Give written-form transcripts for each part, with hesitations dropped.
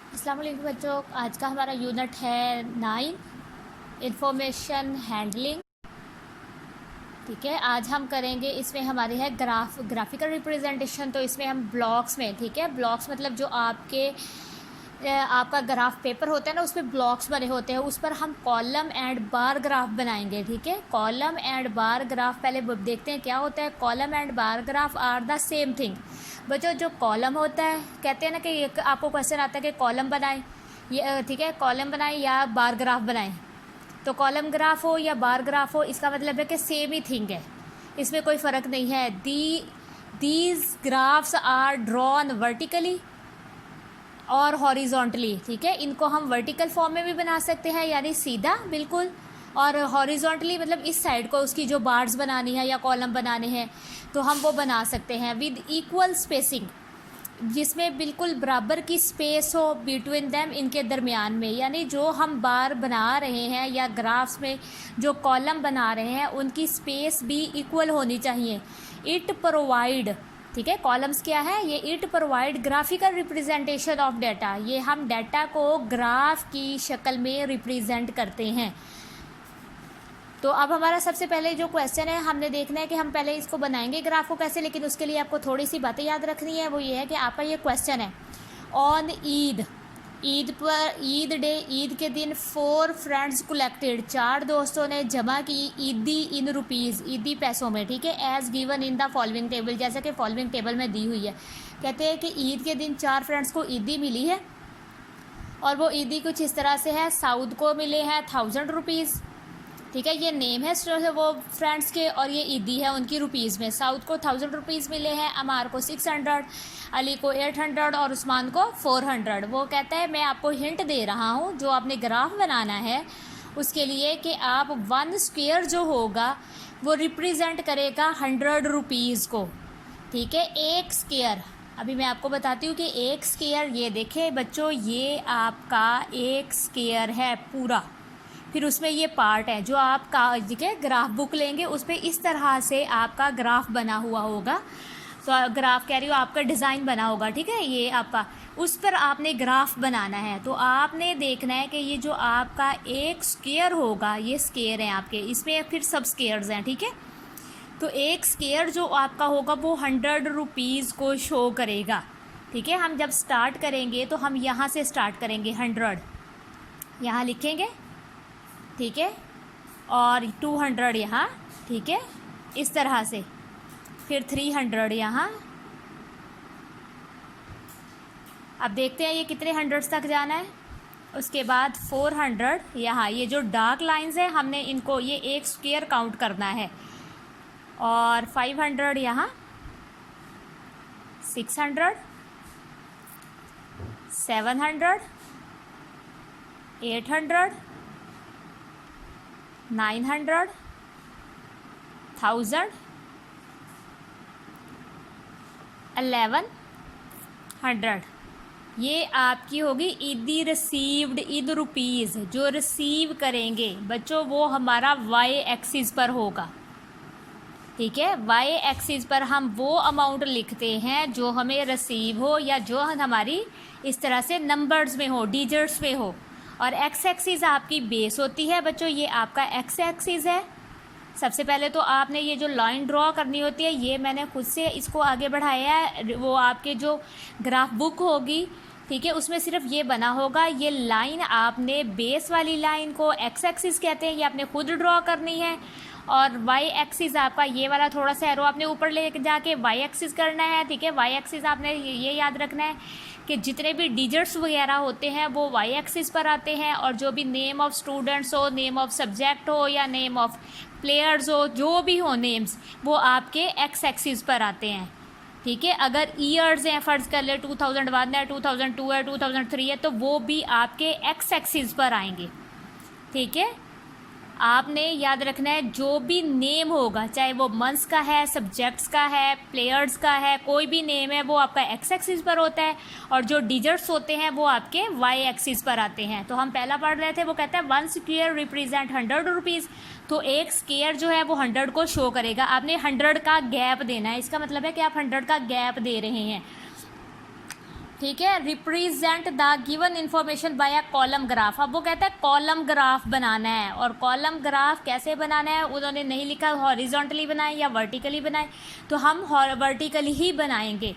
अस्सलाम वालेकुम बच्चों, आज का हमारा यूनिट है 9 इंफॉर्मेशन हैंडलिंग। ठीक है, आज हम करेंगे, इसमें हमारी है ग्राफिकल रिप्रेजेंटेशन। तो इसमें हम ब्लॉक्स में, ठीक है, ब्लॉक्स मतलब जो आपका ग्राफ पेपर होता है ना, उसमें ब्लॉक्स बने होते हैं, उस पर हम कॉलम एंड बार ग्राफ बनाएंगे। ठीक है, कॉलम एंड बार ग्राफ पहले देखते हैं क्या होता है। Column and bar graph are the same thing. बच्चों, जो कॉलम होता है, कहते हैं ना कि आपको क्वेश्चन आता है कि कॉलम बनाएं, ये ठीक है, कॉलम बनाएं या बार ग्राफ बनाएं। तो कॉलम ग्राफ हो या बार ग्राफ हो, इसका मतलब है कि सेम ही थिंग है, इसमें कोई फ़र्क नहीं है। These graphs are drawn vertically और हॉरिजॉन्टली। ठीक है, इनको हम वर्टिकल फॉर्म में भी बना सकते हैं, यानी सीधा बिल्कुल, और हॉरिजॉन्टली मतलब इस साइड को उसकी जो बार्स बनानी है या कॉलम बनाने हैं तो हम वो बना सकते हैं विद इक्वल स्पेसिंग, जिसमें बिल्कुल बराबर की स्पेस हो बिटवीन देम, इनके दरमियान में। यानी जो हम बार बना रहे हैं या ग्राफ्स में जो कॉलम बना रहे हैं उनकी स्पेस भी इक्वल होनी चाहिए। इट प्रोवाइड, ठीक है, कॉलम्स क्या है ये, it provide graphical representation of data. ये हम डाटा को ग्राफ की शक्ल में रिप्रेजेंट करते हैं। तो अब हमारा सबसे पहले जो क्वेश्चन है, हमने देखना है कि हम पहले इसको बनाएंगे ग्राफ को कैसे, लेकिन उसके लिए आपको थोड़ी सी बातें याद रखनी है। वो ये है कि आपका ये क्वेश्चन है, ऑन ईद डे, ईद के दिन 4 फ्रेंड्स कलेक्टेड, 4 दोस्तों ने जमा की ईदी इन रुपीज़, ईदी पैसों में। ठीक है, as given in the following table, जैसे कि फॉलोइंग टेबल में दी हुई है। कहते हैं कि ईद के दिन 4 फ्रेंड्स को ईदी मिली है, और वो ईदी कुछ इस तरह से है। साउद को मिले हैं 1000 रुपीज़। ठीक है, ये नेम है वो फ्रेंड्स के, और ये ईदी है उनकी रुपीज़ में। साउद को 1000 रुपीज़ मिले हैं, अमार को 600, अली को 800 और उस्मान को 400। वो कहता है मैं आपको हिंट दे रहा हूँ, जो आपने ग्राफ बनाना है उसके लिए, कि आप 1 स्क्वायर जो होगा वो रिप्रेजेंट करेगा 100 रुपीज़ को। ठीक है, एक स्क्वायर, अभी मैं आपको बताती हूँ कि एक स्क्वायर, ये देखें बच्चों, ये आपका एक स्क्वायर है पूरा। फिर उसमें ये पार्ट है जो आपका, ठीक है, ग्राफ बुक लेंगे उस पर इस तरह से आपका ग्राफ बना हुआ होगा। तो ग्राफ कह रही हो, आपका डिज़ाइन बना होगा। ठीक है, ये आपका, उस पर आपने ग्राफ बनाना है। तो आपने देखना है कि ये जो आपका एक स्क्वायर होगा, ये स्क्वायर है आपके, इसमें फिर सब स्क्वायर्स हैं। ठीक है, तो एक स्क्वायर जो आपका होगा वो 100 रुपीज़ को शो करेगा। ठीक है, हम जब स्टार्ट करेंगे तो हम यहाँ से स्टार्ट करेंगे, 100 यहाँ लिखेंगे। ठीक है, और 200 यहाँ, ठीक है, इस तरह से, फिर 300 यहाँ। अब देखते हैं ये कितने हंड्रेड्स तक जाना है। उसके बाद 400 यहाँ, ये जो डार्क लाइंस है हमने इनको, ये एक स्क्वायर काउंट करना है। और 500 यहाँ, 600, 700, 800, 900, 1000, 1100। ये आपकी होगी ईदी रिसीव्ड, ईद रुपीज़ जो रिसीव करेंगे बच्चों, वो हमारा वाई एक्सिस पर होगा। ठीक है, वाई एक्सिस पर हम वो अमाउंट लिखते हैं जो हमें रिसीव हो, या जो हमारी इस तरह से नंबर्स में हो, डिजिट्स में हो। और एक्स एक्सिस आपकी बेस होती है बच्चों, ये आपका एक्स एक्सिस है। सबसे पहले तो आपने ये जो लाइन ड्रॉ करनी होती है, ये मैंने खुद से इसको आगे बढ़ाया है, वो आपके जो ग्राफ बुक होगी, ठीक है, उसमें सिर्फ ये बना होगा। ये लाइन आपने, बेस वाली लाइन को एक्स एक्सिस कहते हैं, ये आपने खुद ड्रॉ करनी है। और वाई एक्सिस आपका ये वाला थोड़ा सा एरो आपने ऊपर ले जाके वाई एक्सिस करना है। ठीक है, वाई एक्सिस आपने ये याद रखना है कि जितने भी डिजिट्स वगैरह होते हैं वो वाई एक्सिस पर आते हैं, और जो भी नेम ऑफ़ स्टूडेंट्स हो, नेम ऑफ़ सब्जेक्ट हो, या नेम ऑफ़ प्लेयर्स हो, जो भी हो नेम्स, वो आपके एक्स एक्सिस पर आते हैं। ठीक है, अगर ईयर्स हैं, फ़र्ज़ कर ले 2001 है, 2002 है, 2003 है, तो वो भी आपके एक्स एक्सिस पर आएंगे। ठीक है, आपने याद रखना है जो भी नेम होगा, चाहे वो मंथ्स का है, सब्जेक्ट्स का है, प्लेयर्स का है, कोई भी नेम है, वो आपका एक्स एक्सिस पर होता है, और जो डिजिट्स होते हैं वो आपके वाई एक्सिस पर आते हैं। तो हम पहला पढ़ रहे थे, वो कहता है 1 स्क्वायर रिप्रेजेंट 100 रुपीज़। तो एक स्क्वायर जो है वो 100 को शो करेगा। आपने 100 का गैप देना है, इसका मतलब है कि आप 100 का गैप दे रहे हैं। ठीक है। Represent the given information bye a column graph. अब वो कहता है कॉलम ग्राफ बनाना है, और कॉलम ग्राफ कैसे बनाना है उन्होंने नहीं लिखा हॉरिजॉन्टली बनाए या वर्टिकली बनाए, तो हम वर्टिकली ही बनाएंगे।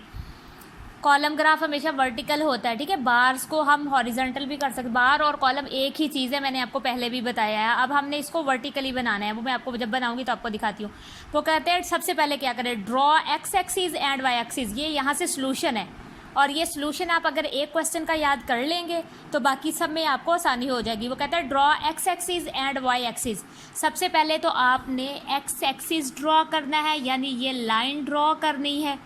कॉलम ग्राफ हमेशा वर्टिकल होता है, ठीक है। बार्स को हम हॉरिजॉन्टल भी कर सकते, बार और कॉलम एक ही चीज़ है, मैंने आपको पहले भी बताया है। अब हमने इसको वर्टिकली बनाना है, वो मैं आपको जब बनाऊंगी तो आपको दिखाती हूँ। वो कहते हैं सबसे पहले क्या करें, draw x axis and y axis. ये यहाँ से सोल्यूशन है, और ये सोल्यूशन आप अगर एक क्वेश्चन का याद कर लेंगे तो बाकी सब में आपको आसानी हो जाएगी। वो कहता है draw x axis and y axis. सबसे पहले तो आपने एक्स एक्सिस ड्रॉ करना है, यानी ये लाइन ड्रॉ करनी है,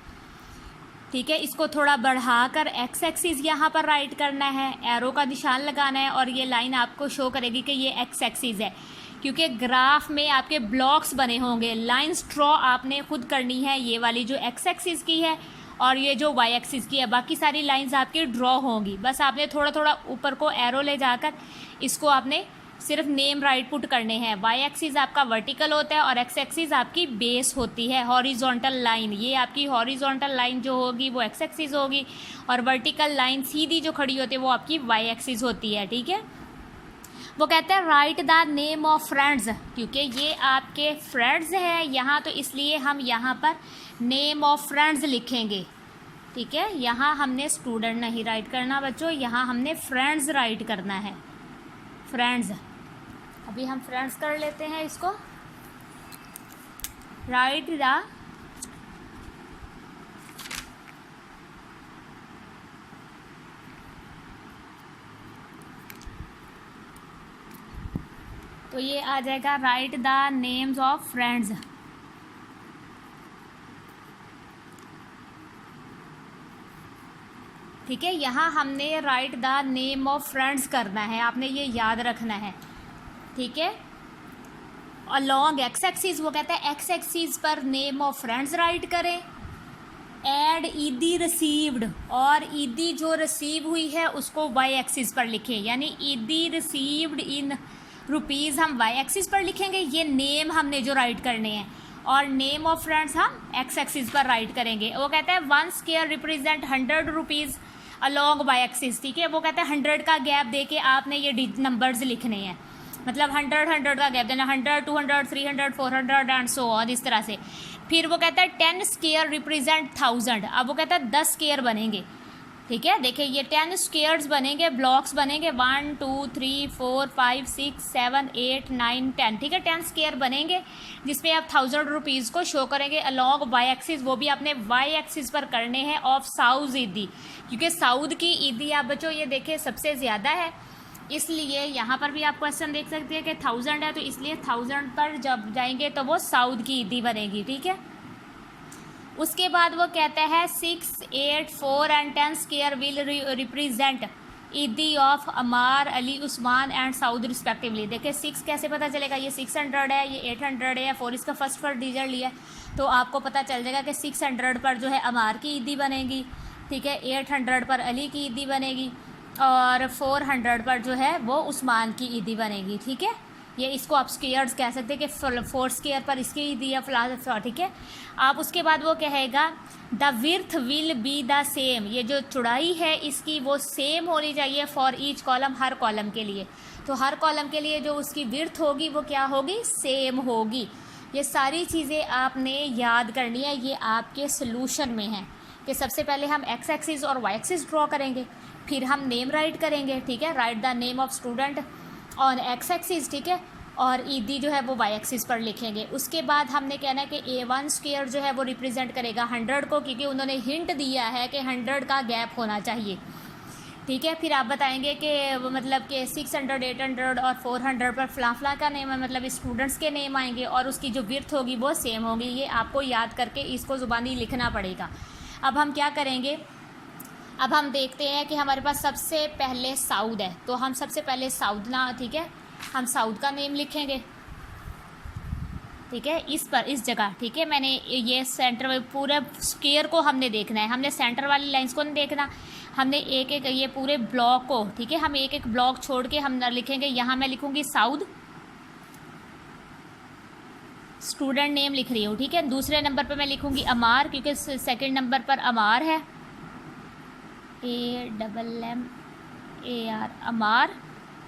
ठीक है। इसको थोड़ा बढ़ाकर एक्स एक्सिस यहाँ पर राइट करना है, एरो का निशान लगाना है, और ये लाइन आपको शो करेगी कि ये एक्स एक्सिस है, क्योंकि ग्राफ में आपके ब्लॉक्स बने होंगे। लाइंस ड्रॉ आपने खुद करनी है, ये वाली जो एक्स एक्सिस की है और ये जो वाई एक्सिस की है, बाकी सारी लाइंस आपकी ड्रॉ होंगी। बस आपने थोड़ा थोड़ा ऊपर को एरो ले जाकर इसको आपने सिर्फ नेम राइट पुट करने हैं। वाई एक्सिस आपका वर्टिकल होता है और एक्स एक्सिस आपकी बेस होती है, हॉरिजॉन्टल लाइन। ये आपकी हॉरिजॉन्टल लाइन जो होगी वो एक्स एक्सिस होगी, और वर्टिकल लाइन सीधी जो खड़ी होती है वो आपकी वाई एक्सिस होती है, ठीक है। वो कहते हैं right the name of friends, क्योंकि ये आपके फ्रेंड्स हैं यहाँ, तो इसलिए हम यहाँ पर नेम ऑफ फ्रेंड्स लिखेंगे, ठीक है। यहाँ हमने स्टूडेंट नहीं राइट करना बच्चों, यहाँ हमने फ्रेंड्स राइट करना है, फ्रेंड्स। अभी हम फ्रेंड्स कर लेते हैं इसको। राइट द तो ये आ जाएगा right the names of friends, ठीक है। यहाँ हमने right the name of friends करना है, आपने ये याद रखना है, ठीक है। अलॉन्ग एक्स एक्सिस, वो कहता है एक्स एक्सिस पर नेम ऑफ फ्रेंड्स राइट करें। एड ईदी रिसीव्ड, और ईदी जो रिसीव हुई है उसको वाई एक्सिस पर लिखें, यानी ईदी रिसीव्ड इन रुपीज़ हम वाई एक्सिस पर लिखेंगे, ये नेम हमने जो राइट करने हैं, और नेम ऑफ फ्रेंड्स हम एक्स एक्सिस पर राइट करेंगे। वो कहता है 1 square represent 100 rupees along y axis, ठीक है। वो कहता है 100 का गैप दे के आपने ये नंबर्स लिखने हैं, मतलब 100 का गैप देना, 100 200 300 400 एंड सो ऑन, इस तरह से। फिर वो कहता है 10 स्क्वायर रिप्रेजेंट 1000। अब वो कहता है 10 स्क्वायर बनेंगे, ठीक है। देखिए ये 10 स्क्वायर्स बनेंगे, ब्लॉक्स बनेंगे 1 2 3 4 5 6 7 8 9 10, ठीक है। 10 स्क्वायर बनेंगे जिसमें आप 1000 रुपीज़ को शो करेंगे अलॉन्ग वाई एक्सिस, वो भी आपने वाई एक्सिस पर करने हैं ऑफ साउथ ईदी, क्योंकि साउथ की ईदी आप बच्चों ये देखिए सबसे ज़्यादा है, इसलिए यहाँ पर भी आप क्वेश्चन देख सकते हैं कि 1000 है, तो इसलिए 1000 पर जब जाएंगे तो वो साउथ की ईदी बनेगी, ठीक है। उसके बाद वो कहता है 6 8 4 and 10 square will represent Eidi of Ammar Ali Usman and Saud respectively. देखिए 6 कैसे पता चलेगा, ये 600 है, ये 800 है, 4 इसका फर्स्ट डिजिट लिया है, तो आपको पता चल जाएगा कि 600 पर जो है अमार की ईदी बनेगी, ठीक है। 800 पर अली की ईदी बनेगी, और 400 पर जो है वो उस्मान की ईदी बनेगी, ठीक है। ये इसको आप स्क्वायर्स कह सकते हैं कि 4 स्क्वायर पर इसकी ईदी है फिलहाल, ठीक है। आप उसके बाद वो कहेगा the width will be the same, ये जो चौड़ाई है इसकी वो सेम होनी चाहिए फॉर ईच कॉलम, हर कॉलम के लिए। तो हर कॉलम के लिए जो उसकी विर्थ होगी वो क्या होगी, सेम होगी। ये सारी चीज़ें आपने याद करनी है, ये आपके सोल्यूशन में है कि सबसे पहले हम एक्स एक्सिस और वाई एक्सिस ड्रॉ करेंगे, फिर हम नेम राइट करेंगे, ठीक है। Write the name of student on x axis, ठीक है, और ईदी जो है वो वाई एक्सिस पर लिखेंगे। उसके बाद हमने कहना है कि A1 स्क्वायर जो है वो रिप्रेजेंट करेगा 100 को, क्योंकि उन्होंने हिंट दिया है कि 100 का गैप होना चाहिए, ठीक है। फिर आप बताएंगे कि मतलब कि 600 800 और 400 पर फला का नेम है, मतलब स्टूडेंट्स के नेम आएंगे, और उसकी जो विर्थ होगी वो सेम होगी। ये आपको याद करके इसको ज़ुबानी लिखना पड़ेगा। अब हम क्या करेंगे, अब हम देखते हैं कि हमारे पास सबसे पहले साउद है, तो हम सबसे पहले साउद ना, ठीक है, हम साउद का नेम लिखेंगे, ठीक है, इस जगह, ठीक है। मैंने ये सेंटर में पूरे स्क्वायर को हमने देखना है, हमने सेंटर वाली लाइंस को नहीं देखना, हमने एक एक ये पूरे ब्लॉक को, ठीक है, हम एक एक ब्लॉक छोड़ के हम लिखेंगे। यहाँ मैं लिखूँगी साउद, स्टूडेंट नेम लिख रही हूँ, ठीक है। दूसरे नंबर पर मैं लिखूँगी अमार, क्योंकि सेकंड नंबर पर अमार है, AMMAR, अमार।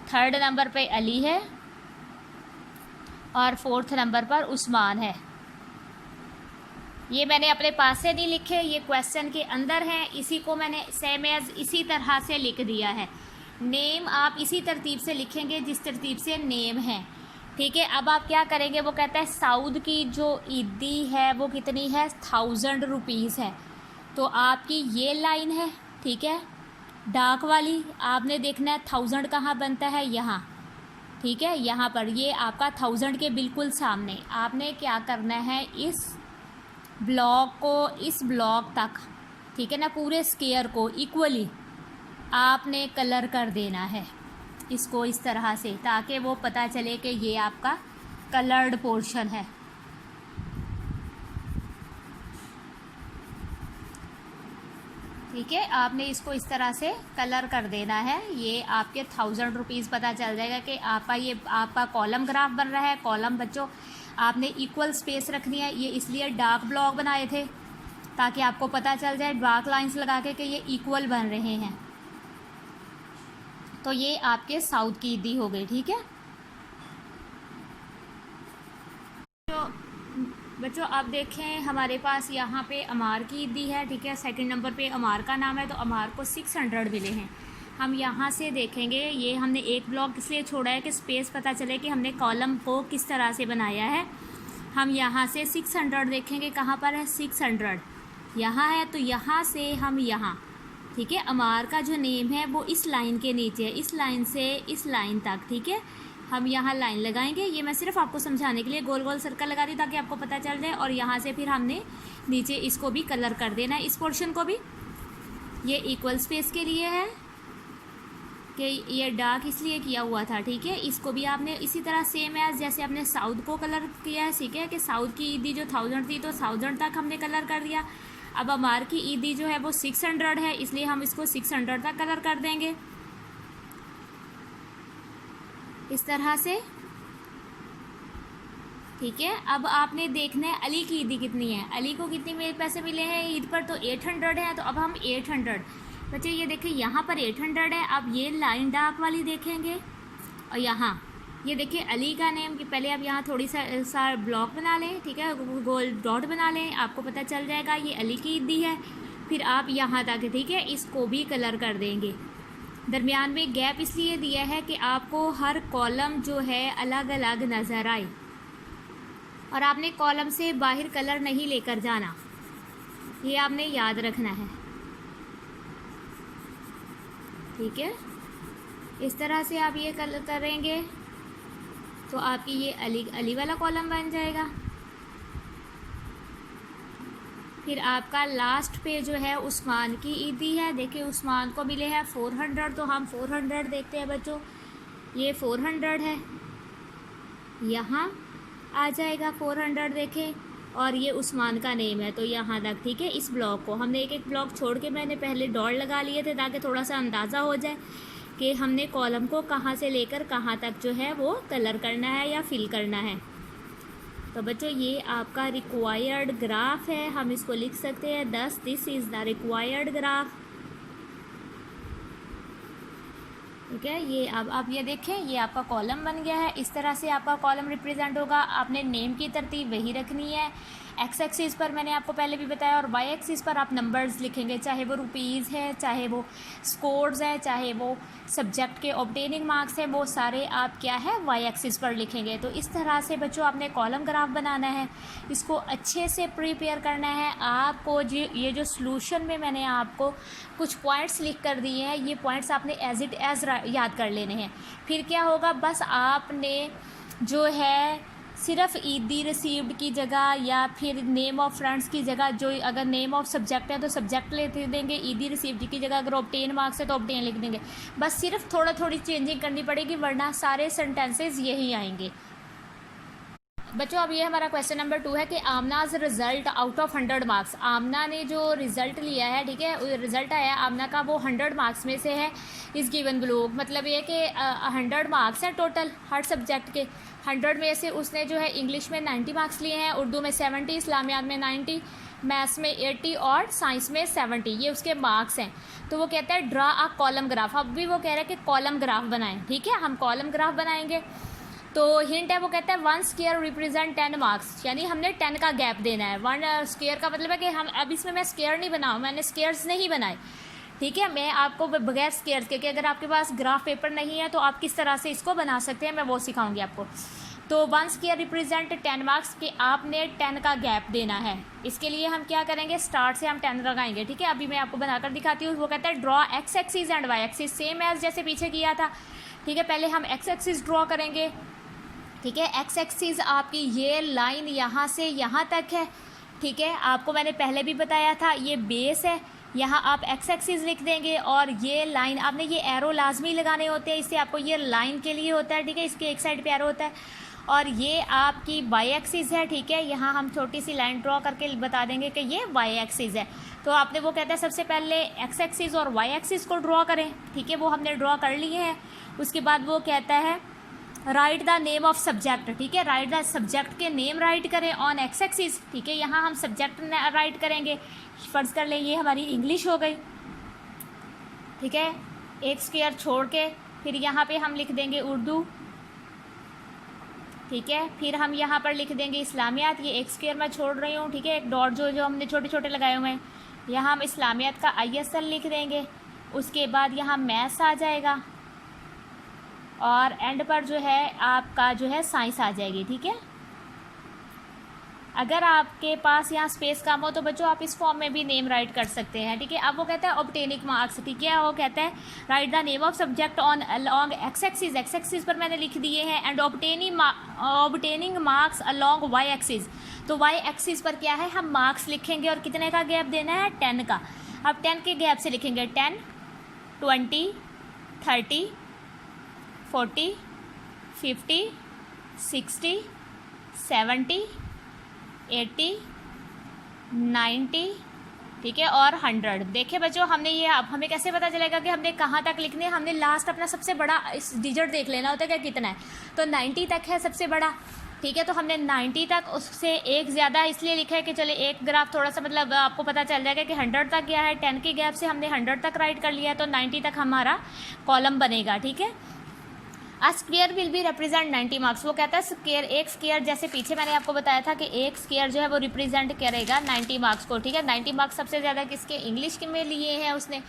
थर्ड नंबर पे अली है और फोर्थ नंबर पर उस्मान है। ये मैंने अपने पास से नहीं लिखे, ये क्वेश्चन के अंदर है, इसी को मैंने सेम एज इसी तरह से लिख दिया है। नेम आप इसी तरतीब से लिखेंगे जिस तरतीब से नेम है, ठीक है। अब आप क्या करेंगे, वो कहता है साउद की जो ईदी है वो कितनी है, 1000 रुपीज़ है। तो आपकी ये लाइन है, ठीक है, डार्क वाली। आपने देखना है 1000 कहाँ बनता है, यहाँ, ठीक है, यहाँ पर। ये आपका 1000 के बिल्कुल सामने। आपने क्या करना है, इस ब्लॉक को इस ब्लॉक तक, ठीक है ना, पूरे स्क्वायर को इक्वली आपने कलर कर देना है इसको इस तरह से, ताकि वो पता चले कि ये आपका कलर्ड पोर्शन है। ठीक है, आपने इसको इस तरह से कलर कर देना है। ये आपके 1000 रुपीज़ पता चल जाएगा कि आपका ये आपका कॉलम ग्राफ बन रहा है। कॉलम बच्चों आपने इक्वल स्पेस रखनी है, ये इसलिए डार्क ब्लॉक बनाए थे ताकि आपको पता चल जाए डार्क लाइंस लगा के कि ये इक्वल बन रहे हैं। तो ये आपके साउथ की ईदी हो गई, ठीक है। तो बच्चों आप देखें हमारे पास यहाँ पे अमार की ईदी है, ठीक है। सेकंड नंबर पे अमार का नाम है, तो अमार को 600 मिले हैं। हम यहाँ से देखेंगे, ये हमने एक ब्लॉक इसलिए छोड़ा है कि स्पेस पता चले कि हमने कॉलम को किस तरह से बनाया है। हम यहाँ से 600 देखेंगे, कहाँ पर है 600, यहाँ है। तो यहाँ से हम यहाँ, ठीक है, अमार का जो नेम है वो इस लाइन के नीचे है, इस लाइन से इस लाइन तक, ठीक है। हम यहाँ लाइन लगाएंगे, ये मैं सिर्फ आपको समझाने के लिए गोल गोल सर्कल लगा दी ताकि आपको पता चल जाए। और यहाँ से फिर हमने नीचे इसको भी कलर कर देना है, इस पोर्शन को भी। ये इक्वल स्पेस के लिए है कि ये डार्क इसलिए किया हुआ था, ठीक है। इसको भी आपने इसी तरह सेम एज जैसे आपने साउथ को कलर किया है, ठीक है, कि साउथ की ईदी जो 1000 थी तो 1000 तक हमने कलर कर दिया। अब अमार की ईदी जो है वो 600 है, इसलिए हम इसको 600 तक कलर कर देंगे इस तरह से, ठीक है। अब आपने देखना है अली की ईदी कितनी है, अली को कितनी पैसे मिले हैं ईद पर, तो 800 है। तो अब हम 800 बच्चे ये देखिए यहाँ पर 800 है। अब ये लाइन डार्क वाली देखेंगे और यहाँ ये देखिए अली का नेम कि पहले आप यहाँ थोड़ी सा ब्लॉक बना लें, ठीक है, गोल डॉट बना लें, आपको पता चल जाएगा ये अली की ईदी है। फिर आप यहाँ तक, ठीक है, इसको भी कलर कर देंगे। दरमियान में गैप इसलिए दिया है कि आपको हर कॉलम जो है अलग अलग नज़र आए, और आपने कॉलम से बाहर कलर नहीं लेकर जाना, ये आपने याद रखना है, ठीक है। इस तरह से आप ये कलर करेंगे तो आपकी ये अली वाला कॉलम बन जाएगा। फिर आपका लास्ट पे जो है उस्मान की ईदी है, देखिए उस्मान को मिले हैं 400, तो हम 400 देखते हैं बच्चों, ये 400 है, यहाँ आ जाएगा 400 देखें, और ये उस्मान का नेम है तो यहाँ तक, ठीक है। इस ब्लॉक को हमने एक एक ब्लॉक छोड़ के मैंने पहले डॉट लगा लिए थे ताकि थोड़ा सा अंदाज़ा हो जाए कि हमने कॉलम को कहाँ से लेकर कहाँ तक जो है वो कलर करना है या फिल करना है। तो बच्चों ये आपका रिक्वायर्ड ग्राफ है, हम इसको लिख सकते हैं 10, this is the required graph, ठीक है। ये अब आप ये देखें, ये आपका कॉलम बन गया है। इस तरह से आपका कॉलम रिप्रेजेंट होगा। आपने नेम की तरतीब वही रखनी है। एक्स एक्सिस पर मैंने आपको पहले भी बताया, और वाई एक्सिस पर आप नंबर्स लिखेंगे, चाहे वो रुपीज़ है, चाहे वो स्कोर्स है, चाहे वो सब्जेक्ट के ऑब्टेनिंग मार्क्स है, वो सारे आप क्या है वाई एक्सिस पर लिखेंगे। तो इस तरह से बच्चों आपने कॉलम ग्राफ बनाना है, इसको अच्छे से प्रिपेयर करना है। आपको ये जो सॉल्यूशन में मैंने आपको कुछ पॉइंट्स लिख कर दिए हैं, ये पॉइंट्स आपने एज इट एज याद कर लेने हैं। फिर क्या होगा, बस आपने जो है सिर्फ ईदी रिसीव्ड की जगह या फिर नेम ऑफ फ्रेंड्स की जगह, जो अगर नेम ऑफ सब्जेक्ट है तो सब्जेक्ट लिख देंगे, ईदी रिसीव्ड की जगह अगर ऑब्टेन मार्क्स है तो ऑब्टेन लिख देंगे। बस सिर्फ थोड़ी चेंजिंग करनी पड़ेगी, वरना सारे सेंटेंसेस यही आएंगे। बच्चों अब ये हमारा क्वेश्चन नंबर 2 है कि आमनाज रिजल्ट आउट ऑफ 100 मार्क्स। आमना ने जो रिज़ल्ट लिया है, ठीक है, रिज़ल्ट आया आमना का, वो 100 मार्क्स में से है इस गिवन बिलो। मतलब ये कि 100 मार्क्स हैं टोटल हर सब्जेक्ट के। 100 में से उसने जो है इंग्लिश में 90 मार्क्स लिए हैं, उर्दू में 70, इस्लामियात में 90, मैथ्स में 80 और साइंस में 70, ये उसके मार्क्स हैं। तो वो कहता है ड्रा अ कॉलम ग्राफ। अब भी वो कह रहा है कि कॉलम ग्राफ बनाएं, ठीक है, हम कॉलम ग्राफ बनाएंगे। तो हिंट है, वो कहता है 1 स्क्वायर रिप्रेजेंट 10 मार्क्स, यानी हमने 10 का गैप देना है। 1 स्क्वायर का मतलब है कि हम अब इसमें मैं स्क्वायर नहीं बनाऊँ, मैंने स्क्वायर्स नहीं बनाए, ठीक है। मैं आपको बगैर स्क्वायर्स के, कि अगर आपके पास ग्राफ पेपर नहीं है तो आप किस तरह से इसको बना सकते हैं, मैं वो सिखाऊंगी आपको। तो 1 स्क्वायर रिप्रेजेंट 10 मार्क्स के आपने 10 का गैप देना है। इसके लिए हम क्या करेंगे, स्टार्ट से हम 10 लगाएंगे, ठीक है। अभी मैं आपको बनाकर दिखाती हूँ। वो कहता है draw x axis and y axis, same as जैसे पीछे किया था, ठीक है। पहले हम एक्स एक्सिस ड्रॉ करेंगे, ठीक है। एक्स एक्सिस आपकी ये लाइन यहाँ से यहाँ तक है, ठीक है। आपको मैंने पहले भी बताया था, ये बेस है, यहाँ आप एक्स एक्सिस लिख देंगे और ये लाइन आपने ये एरो लाजमी लगाने होते हैं, इससे आपको ये लाइन के लिए होता है, ठीक है। इसके एक साइड पे एरो होता है और ये आपकी वाई एक्सिस है, ठीक है। यहाँ हम छोटी सी लाइन ड्रॉ करके बता देंगे कि ये वाई एक्सिस है। तो आपने, वो कहता है सबसे पहले एक्स एक्सिस और वाई एक्सिस को ड्रॉ करें, ठीक है। वो हमने ड्रॉ कर लिए हैं। उसके बाद वो कहता है write the name of subject, ठीक है। राइट द सब्जेक्ट के नेम राइट करें ऑन एक्स एक्सिस, ठीक है। यहाँ हम सब्जेक्ट राइट करेंगे, फर्ज कर लें ये हमारी इंग्लिश हो गई, ठीक है। एक स्क्वायर छोड़ के फिर यहाँ पे हम लिख देंगे उर्दू, ठीक है। फिर हम यहाँ पर लिख देंगे इस्लामियात, ये एक स्क्वायर मैं छोड़ रही हूँ, ठीक है। एक डॉट जो हमने छोटे छोटे लगाए हुए हैं, यहाँ हम इस्लामियात का ISL लिख देंगे। उसके बाद यहाँ मैथ्स आ जाएगा और एंड पर जो है आपका जो है साइंस आ जाएगी, ठीक है। अगर आपके पास यहाँ स्पेस कम हो तो बच्चों आप इस फॉर्म में भी नेम राइट कर सकते हैं, ठीक है। अब वो कहता है ऑब्टेनिंग मार्क्स, ठीक है। वो कहता है write the name of subject on along x axis, x axis पर मैंने लिख दिए हैं, and obtaining marks along y axis. तो वाई एक्सिस पर क्या है, हम मार्क्स लिखेंगे और कितने का गैप देना है, 10 का। अब 10 के गैप से लिखेंगे 10, 20, 30, 40, 50, 60, 70, 80, 90, ठीक है, और 100। देखिए बच्चों, हमने ये, अब हमें कैसे पता चलेगा कि हमने कहाँ तक लिखने हैं, हमने लास्ट अपना सबसे बड़ा इस डिजिट देख लेना होता है कि कितना है। तो 90 तक है सबसे बड़ा, ठीक है। तो हमने 90 तक, उससे एक ज़्यादा इसलिए लिखा है कि चले एक ग्राफ थोड़ा सा मतलब आपको पता चल जाएगा कि 100 तक गया है। 10 के गैप से हमने 100 तक राइट कर लिया है, तो 90 तक हमारा कॉलम बनेगा, ठीक है। A square will be represent 90 marks. वो कहता है स्क्वायर, एक स्क्वायर जैसे पीछे मैंने आपको बताया था कि एक स्क्वायर जो है वो रिप्रेजेंट करेगा 90 मार्क्स को, ठीक है। 90 मार्क्स सबसे ज़्यादा किसके, इंग्लिश के में लिए हैं उसने,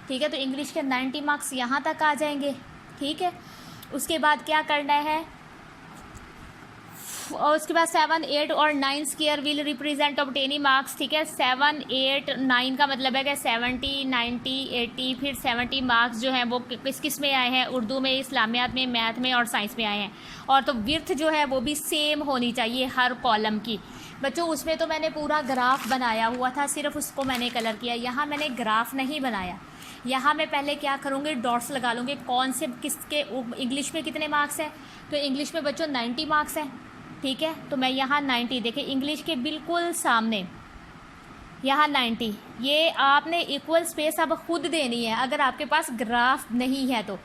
ठीक है। तो इंग्लिश के 90 मार्क्स यहाँ तक आ जाएंगे, ठीक है। उसके बाद क्या करना है, और उसके बाद 7, 8 और 9 square will represent obtaining marks, ठीक है। 7, 8, 9 का मतलब है कि 70, 90, 80, फिर 70 मार्क्स जो हैं वो किस किस में आए हैं, उर्दू में, इस्लामियात में, मैथ में और साइंस में आए हैं। और तो विड्थ जो है वो भी सेम होनी चाहिए हर कॉलम की। बच्चों उसमें तो मैंने पूरा ग्राफ बनाया हुआ था, सिर्फ उसको मैंने कलर किया। यहाँ मैंने ग्राफ नहीं बनाया, यहाँ मैं पहले क्या करूँगी, डॉट्स लगा लूँगी कौन से किसके, इंग्लिश में कितने मार्क्स है। तो इंग्लिश में बच्चों 90 मार्क्स है, ठीक है। तो मैं यहाँ 90, देखिए इंग्लिश के बिल्कुल सामने यहाँ 90, ये आपने इक्वल स्पेस अब खुद देनी है अगर आपके पास ग्राफ नहीं है तो,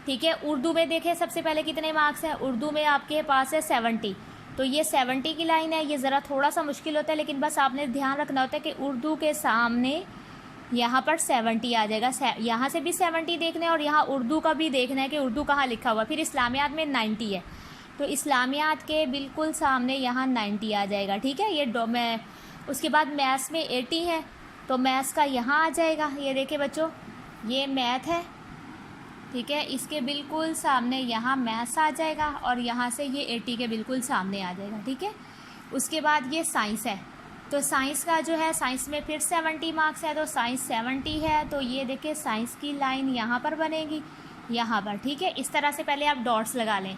ठीक है। उर्दू में देखें सबसे पहले कितने मार्क्स हैं, उर्दू में आपके पास है 70, तो ये 70 की लाइन है। ये ज़रा थोड़ा सा मुश्किल होता है, लेकिन बस आपने ध्यान रखना होता है कि उर्दू के सामने यहाँ पर 70 आ जाएगा। यहाँ से भी 70 देखना है और यहाँ उर्दू का भी देखना है कि उर्दू कहाँ लिखा हुआ। फिर इस्लामियात में 90 है, तो इस्लामियात के बिल्कुल सामने यहाँ 90 आ जाएगा, ठीक है। ये मैं उसके बाद मैथ्स में 80 है, तो मैथ्स का यहाँ आ जाएगा। ये देखिए बच्चों, ये मैथ है, ठीक है। इसके बिल्कुल सामने यहाँ मैथ्स आ जाएगा और यहाँ से ये 80 के बिल्कुल सामने आ जाएगा, ठीक है। उसके बाद ये साइंस है, तो साइंस का जो है, साइंस में फिर 70 मार्क्स है, तो साइंस 70 है, तो ये देखिए साइंस की लाइन यहाँ पर बनेगी, यहाँ पर, ठीक है। इस तरह से पहले आप डॉट्स लगा लें।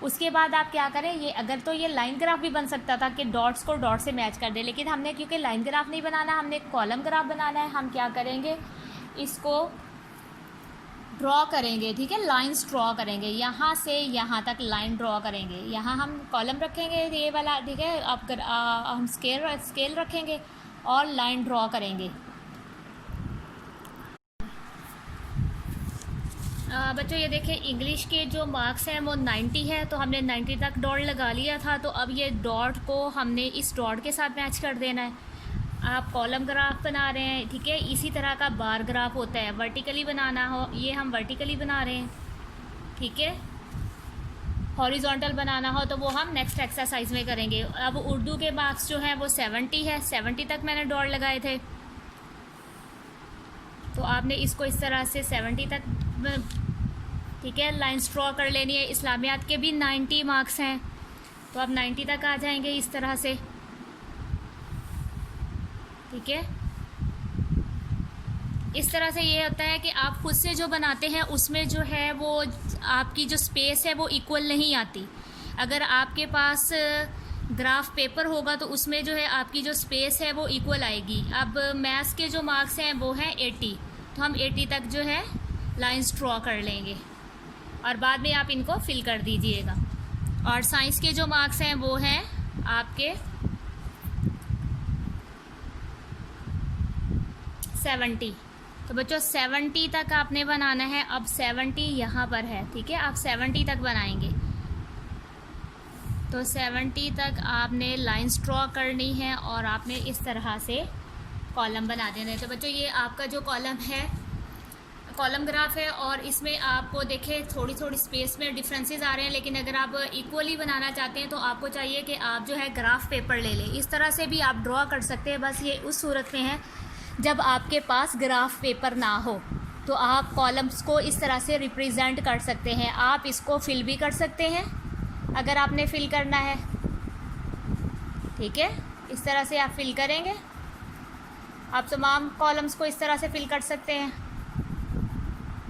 उसके बाद आप क्या करें, ये अगर तो ये लाइन ग्राफ भी बन सकता था कि डॉट्स को डॉट से मैच कर दे, लेकिन हमने क्योंकि लाइन ग्राफ नहीं बनाना, हमने कॉलम ग्राफ बनाना है। हम क्या करेंगे, इसको ड्रॉ करेंगे, ठीक है। लाइंस ड्रॉ करेंगे, यहाँ से यहाँ तक लाइन ड्रॉ करेंगे। यहाँ हम कॉलम रखेंगे ये वाला, ठीक है। अब हम स्केल रखेंगे और लाइन ड्रॉ करेंगे। बच्चों ये देखें, इंग्लिश के जो मार्क्स हैं वो 90 है, तो हमने 90 तक डॉट लगा लिया था। तो अब ये डॉट को हमने इस डॉट के साथ मैच कर देना है। आप कॉलम ग्राफ बना रहे हैं, ठीक है। इसी तरह का बार ग्राफ होता है, वर्टिकली बनाना हो, ये हम वर्टिकली बना रहे हैं, ठीक है। हॉरिजॉन्टल बनाना हो तो वो हम नेक्स्ट एक्सरसाइज में करेंगे। अब उर्दू के मार्क्स जो हैं वो 70 है, 70 तक मैंने डॉट लगाए थे, तो आपने इसको इस तरह से 70 तक, ठीक है, लाइंस ड्रॉ कर लेनी है। इस्लामियात के भी 90 मार्क्स हैं, तो आप 90 तक आ जाएंगे इस तरह से, ठीक है। इस तरह से ये होता है कि आप खुद से जो बनाते हैं उसमें जो है वो आपकी जो स्पेस है वो इक्वल नहीं आती। अगर आपके पास ग्राफ पेपर होगा तो उसमें जो है आपकी जो स्पेस है वो इक्वल आएगी। अब मैथ्स के जो मार्क्स हैं वो हैं 80, तो हम 80 तक जो है लाइंस ड्रॉ कर लेंगे और बाद में आप इनको फिल कर दीजिएगा। और साइंस के जो मार्क्स हैं वो हैं आपके 70। तो बच्चों 70 तक आपने बनाना है। अब 70 यहाँ पर है, ठीक है, आप 70 तक बनाएंगे। तो 70 तक आपने लाइंस ड्रॉ करनी है और आपने इस तरह से कॉलम बना देना है। तो बच्चों ये आपका जो कॉलम है, कॉलम ग्राफ है, और इसमें आपको देखें थोड़ी थोड़ी स्पेस में डिफरेंसेस आ रहे हैं, लेकिन अगर आप इक्वली बनाना चाहते हैं तो आपको चाहिए कि आप जो है ग्राफ पेपर ले लें। इस तरह से भी आप ड्रॉ कर सकते हैं, बस ये उस सूरत में है जब आपके पास ग्राफ पेपर ना हो, तो आप कॉलम्स को इस तरह से रिप्रेजेंट कर सकते हैं। आप इसको फिल भी कर सकते हैं अगर आपने फिल करना है, ठीक है। इस तरह से आप फिल करेंगे, आप तमाम कॉलम्स को इस तरह से फिल कर सकते हैं,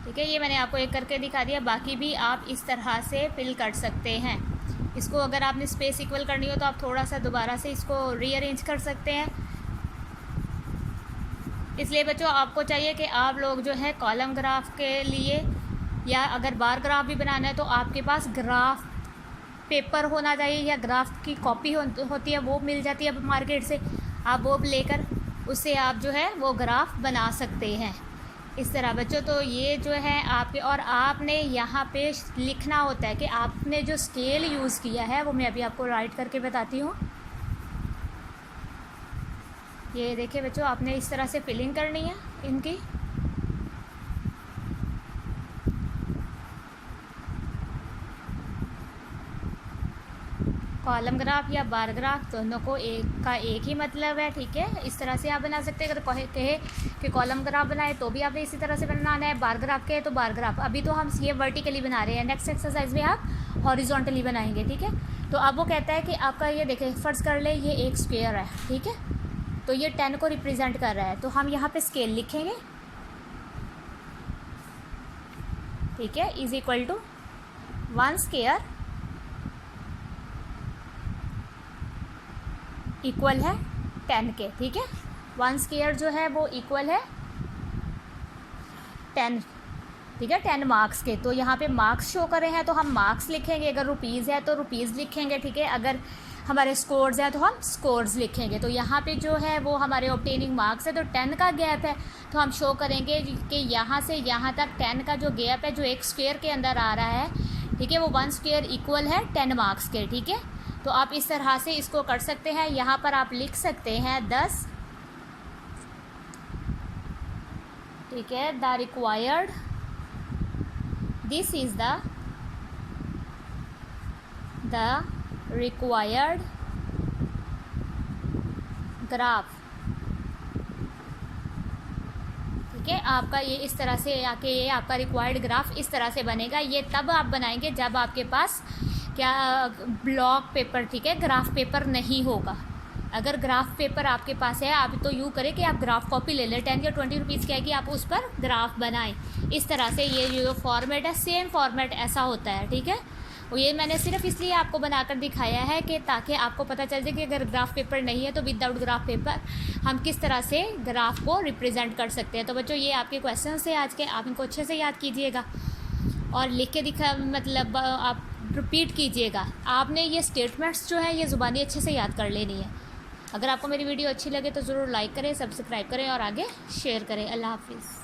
ठीक है। ये मैंने आपको एक करके दिखा दिया, बाकी भी आप इस तरह से फिल कर सकते हैं। इसको अगर आपने स्पेस इक्वल करनी हो तो आप थोड़ा सा दोबारा से इसको रीअरेंज कर सकते हैं। इसलिए बच्चों आपको चाहिए कि आप लोग जो है कॉलम ग्राफ के लिए, या अगर बार ग्राफ भी बनाना है तो आपके पास ग्राफ पेपर होना चाहिए, या ग्राफ की कॉपी होती है, वो मिल जाती है मार्केट से, आप वो लेकर उससे आप जो है वो ग्राफ बना सकते हैं इस तरह बच्चों। तो ये जो है आपके, और आपने यहाँ पे लिखना होता है कि आपने जो स्केल यूज़ किया है वो मैं अभी आपको राइट करके बताती हूँ। ये देखिए बच्चों, आपने इस तरह से फिलिंग करनी है इनकी। कॉलम ग्राफ या बार ग्राफ दोनों को एक ही मतलब है, ठीक है। इस तरह से आप बना सकते हैं। अगर कहे कि कॉलम ग्राफ बनाए तो भी आपने इसी तरह से बनाना है, बार ग्राफ कहे तो बार ग्राफ। अभी तो हम ये वर्टिकली बना रहे हैं, नेक्स्ट एक्सरसाइज में आप हॉरिजॉन्टली बनाएंगे, ठीक है। तो अब वो कहता है कि आपका ये देखें, फ़र्ज़ कर ले ये एक स्क्वायर है, ठीक है, तो ये 10 को रिप्रेजेंट कर रहा है, तो हम यहाँ पे स्केल लिखेंगे, ठीक है, is equal to 1 square equal है 10 के, ठीक है। 1 स्क्वायर जो है वो इक्वल है 10, ठीक है, 10 मार्क्स के। तो यहाँ पे मार्क्स शो कर रहे हैं तो हम मार्क्स लिखेंगे, अगर रुपीज़ है तो रुपीज़ लिखेंगे, ठीक है। अगर हमारे स्कोर्स हैं तो हम स्कोर्स लिखेंगे। तो यहाँ पे जो है वो हमारे ऑब्टेनिंग मार्क्स है, तो 10 का गैप है, तो हम शो करेंगे कि यहाँ से यहाँ तक 10 का जो गैप है जो एक स्क्वायर के अंदर आ रहा है, ठीक है, वो 1 स्क्वायर इक्वल है 10 मार्क्स के, ठीक है। तो आप इस तरह से इसको कर सकते हैं। यहाँ पर आप लिख सकते हैं 10, ठीक है, the required, this is the required graph, ठीक है। आपका ये इस तरह से आके ये आपका रिक्वायर्ड ग्राफ इस तरह से बनेगा। ये तब आप बनाएंगे जब आपके पास क्या ब्लॉक पेपर, ठीक है, ग्राफ पेपर नहीं होगा। अगर ग्राफ पेपर आपके पास है, आप तो यूँ करें कि आप ग्राफ कॉपी ले लें, 10 या 20 रुपीज़ की आएगी, आप उस पर ग्राफ बनाएं इस तरह से। ये जो फॉर्मेट है सेम फॉर्मेट ऐसा होता है, ठीक है। और ये मैंने सिर्फ इसलिए आपको बनाकर दिखाया है कि ताकि आपको पता चल जाए कि अगर ग्राफ पेपर नहीं है तो विदाउट ग्राफ पेपर हम किस तरह से ग्राफ को रिप्रेजेंट कर सकते हैं। तो बच्चों ये आपके क्वेश्चन थे आज के, आप इनको अच्छे से याद कीजिएगा और लिख के दिखा, मतलब आप रिपीट कीजिएगा। आपने ये स्टेटमेंट्स जो हैं ये ज़ुबानी अच्छे से याद कर लेनी है। अगर आपको मेरी वीडियो अच्छी लगे तो ज़रूर लाइक करें, सब्सक्राइब करें और आगे शेयर करें। अल्लाह हाफिज़।